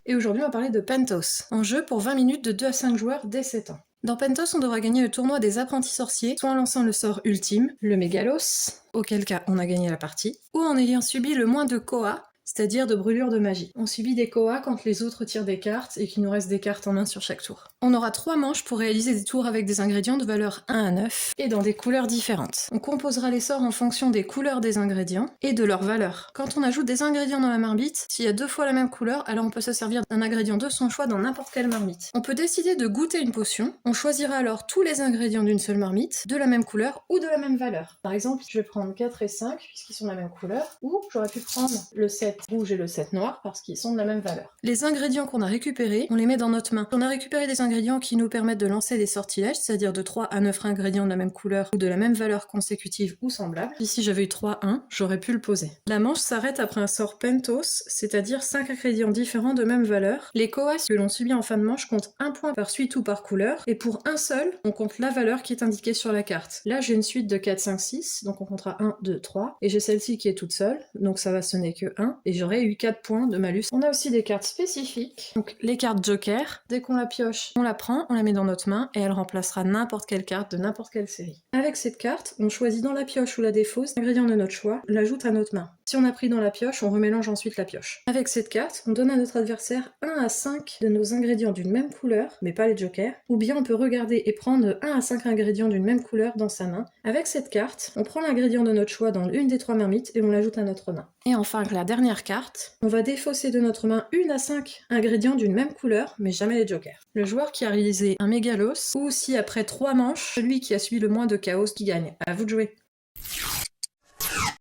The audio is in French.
et aujourd'hui on va parler de Pentos, un jeu pour 20 minutes de 2 à 5 joueurs dès 7 ans. Dans Pentos, on devra gagner le tournoi des apprentis sorciers, soit en lançant le sort ultime, le Mégalos, auquel cas on a gagné la partie, ou en ayant subi le moins de Koa, c'est-à-dire de brûlures de magie. On subit des Koa quand les autres tirent des cartes et qu'il nous reste des cartes en main sur chaque tour. On aura 3 manches pour réaliser des tours avec des ingrédients de valeur 1 à 9 et dans des couleurs différentes. On composera les sorts en fonction des couleurs des ingrédients et de leur valeur. Quand on ajoute des ingrédients dans la marmite, s'il y a 2 fois la même couleur, alors on peut se servir d'un ingrédient de son choix dans n'importe quelle marmite. On peut décider de goûter une potion, on choisira alors tous les ingrédients d'une seule marmite, de la même couleur ou de la même valeur. Par exemple, je vais prendre 4 et 5 puisqu'ils sont de la même couleur, ou j'aurais pu prendre le 7 rouge et le 7 noir parce qu'ils sont de la même valeur. Les ingrédients qu'on a récupérés, on les met dans notre main. On a récupéré des ingrédients qui nous permettent de lancer des sortilèges, c'est-à-dire de 3 à 9 ingrédients de la même couleur ou de la même valeur consécutive ou semblable. Ici j'avais eu 3-1, j'aurais pu le poser. La manche s'arrête après un sort Pentos, c'est-à-dire 5 ingrédients différents de même valeur. Les Koas que l'on subit en fin de manche comptent 1 point par suite ou par couleur, et pour un seul, on compte la valeur qui est indiquée sur la carte. Là j'ai une suite de 4, 5, 6, donc on comptera 1, 2, 3, et j'ai celle-ci qui est toute seule, donc ça va sonner que 1, et j'aurai eu 4 points de malus. On a aussi des cartes spécifiques, donc les cartes Joker. Dès qu'on la pioche, on la prend, on la met dans notre main et elle remplacera n'importe quelle carte de n'importe quelle série. Avec cette carte, on choisit dans la pioche ou la défausse l'ingrédient de notre choix, l'ajoute à notre main. Si on a pris dans la pioche, on remélange ensuite la pioche. Avec cette carte, on donne à notre adversaire 1 à 5 de nos ingrédients d'une même couleur, mais pas les jokers, ou bien on peut regarder et prendre 1 à 5 ingrédients d'une même couleur dans sa main. Avec cette carte, on prend l'ingrédient de notre choix dans une des 3 marmites et on l'ajoute à notre main. Et enfin, avec la dernière carte, on va défausser de notre main 1 à 5 ingrédients d'une même couleur, mais jamais les jokers. Le joueur qui a réalisé un mégalos, ou si après 3 manches, celui qui a subi le moins de chaos qui gagne. À vous de jouer.